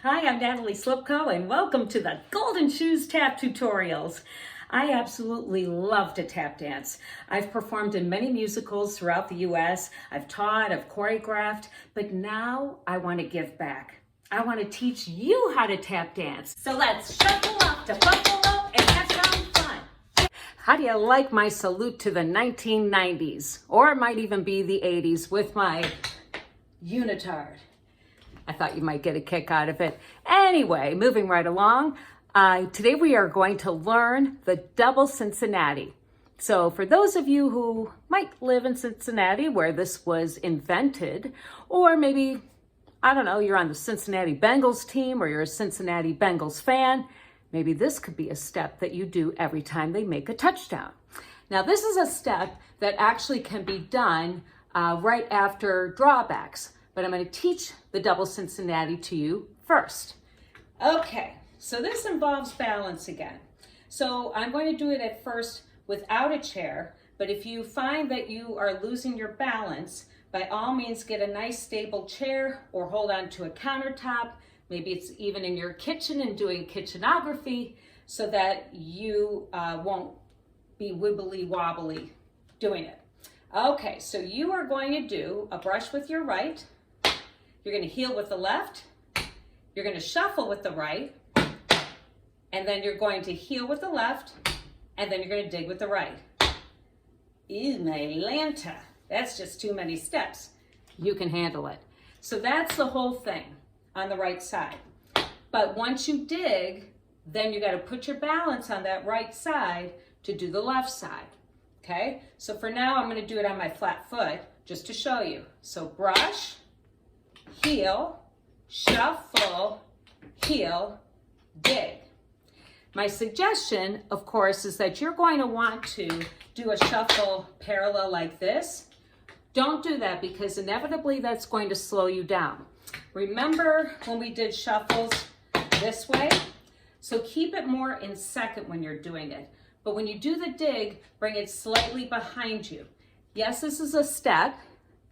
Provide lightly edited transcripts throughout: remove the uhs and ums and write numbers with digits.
Hi, I'm Natalie Slipko, and welcome to the Golden Shoes Tap Tutorials. I absolutely love to tap dance. I've performed in many musicals throughout the U.S. I've taught, I've choreographed, but now I want to give back. I want to teach you how to tap dance. So let's shuffle up to Buffalo and have some fun. How do you like my salute to the 1990s? Or it might even be the 80s with my unitard. I thought you might get a kick out of it. Anyway, moving right along, today we are going to learn the double Cincinnati. So for those of you who might live in Cincinnati where this was invented, or maybe, I don't know, you're on the Cincinnati Bengals team or you're a Cincinnati Bengals fan, maybe this could be a step that you do every time they make a touchdown. Now this is a step that actually can be done right after drawbacks. But I'm going to teach the double Cincinnati to you first. Okay, so this involves balance again. So I'm going to do it at first without a chair, but if you find that you are losing your balance, by all means get a nice stable chair or hold on to a countertop. Maybe it's even in your kitchen and doing kitchenography so that you won't be wibbly wobbly doing it. Okay, so you are going to do a brush with your right. You're going to heel with the left, you're going to shuffle with the right, and then you're going to heel with the left, and then you're going to dig with the right. Ew, my Lanta. That's just too many steps. You can handle it. So that's the whole thing on the right side. But once you dig, then you got to put your balance on that right side to do the left side. Okay? So for now, I'm going to do it on my flat foot just to show you. So brush, heel, shuffle, heel, dig. My suggestion, of course, is that you're going to want to do a shuffle parallel like this. Don't do that because inevitably that's going to slow you down. Remember when we did shuffles this way? So keep it more in second when you're doing it. But when you do the dig, bring it slightly behind you. Yes, this is a step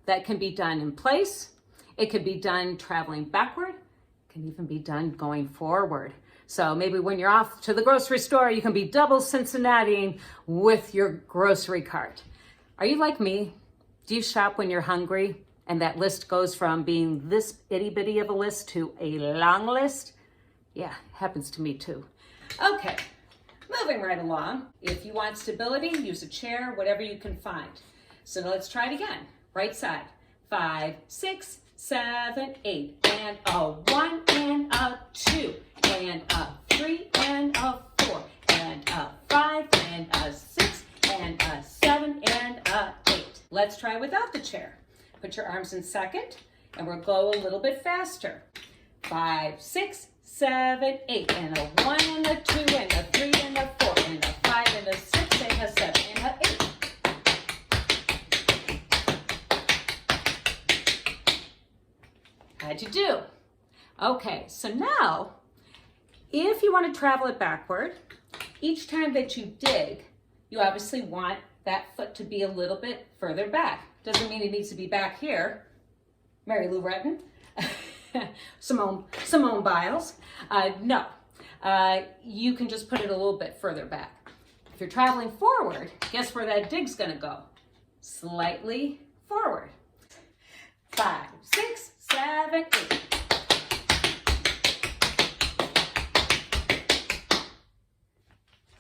that can be done in place. It could be done traveling backward. It can even be done going forward. So maybe when you're off to the grocery store, you can be double Cincinnati with your grocery cart. Are you like me? Do you shop when you're hungry and that list goes from being this itty bitty of a list to a long list? Yeah, happens to me too. Okay, moving right along. If you want stability, use a chair, whatever you can find. So let's try it again. Right side. 5, 6, 7, 8, and a 1 and a 2, and a 3 and a 4, and a 5 and a 6, and a 7 and a 8. Let's try without the chair. Put your arms in second, and we'll go a little bit faster. 5, 6, 7, 8, and a 1 and a 2, and a 3 and a 4, and a 5 and a 6, and a 7 and a 8. How'd you do? Okay, so now, if you want to travel it backward, each time that you dig, you obviously want that foot to be a little bit further back. Doesn't mean it needs to be back here. Mary Lou Retton, Simone Biles. No, you can just put it a little bit further back. If you're traveling forward, guess where that dig's gonna go? Slightly forward. 5, 6, 7, 8.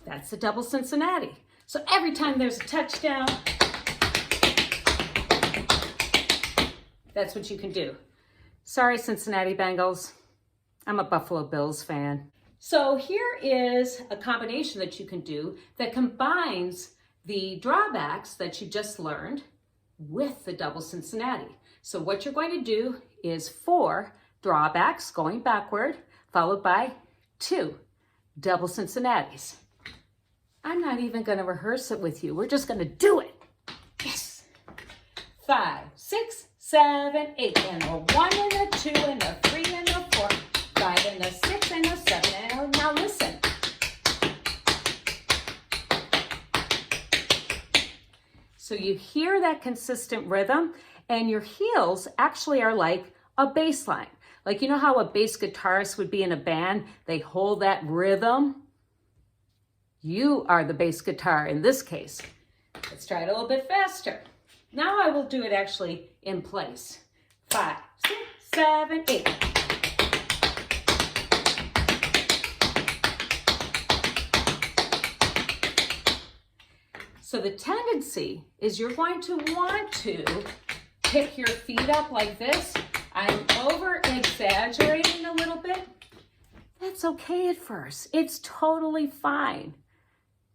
That's the double Cincinnati. So every time there's a touchdown, that's what you can do. Sorry, Cincinnati Bengals. I'm a Buffalo Bills fan. So here is a combination that you can do that combines the drawbacks that you just learned with the double Cincinnati. So what you're going to do is 4 drawbacks going backward, followed by 2 double Cincinnatis. I'm not even going to rehearse it with you. We're just going to do it. Yes. 5, 6, 7, 8, and a 1 and a 2, and a 3 and a 4, 5 and a 6 and a 7, and a, now listen. So you hear that consistent rhythm, and your heels actually are like a bass line. Like, you know how a bass guitarist would be in a band? They hold that rhythm. You are the bass guitar in this case. Let's try it a little bit faster. Now I will do it actually in place. 5, 6, 7, 8. So the tendency is you're going to want to pick your feet up like this. I'm over exaggerating a little bit. That's okay at first. It's totally fine.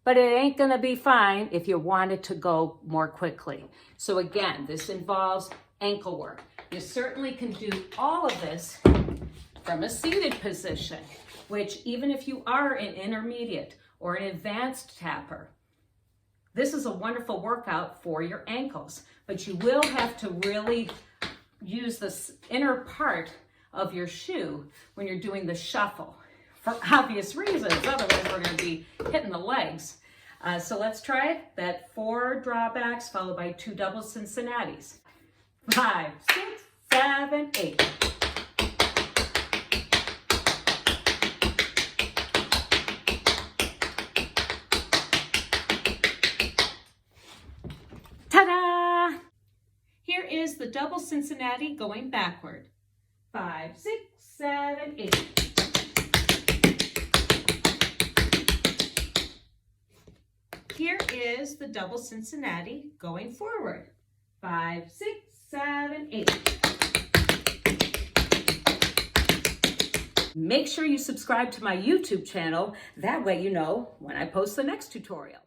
But it ain't gonna be fine if you want it to go more quickly. So again, this involves ankle work. You certainly can do all of this from a seated position, which even if you are an intermediate or an advanced tapper, this is a wonderful workout for your ankles, but you will have to really use this inner part of your shoe when you're doing the shuffle for obvious reasons. Otherwise, we're going to be hitting the legs. So let's try it. That 4 drawbacks followed by 2 double Cincinnatis. 5, 6, 7, 8. Ta-da! Here is the double Cincinnati going backward. 5, 6, 7, 8. Here is the double Cincinnati going forward. 5, 6, 7, 8. Make sure you subscribe to my YouTube channel. That way you know when I post the next tutorial.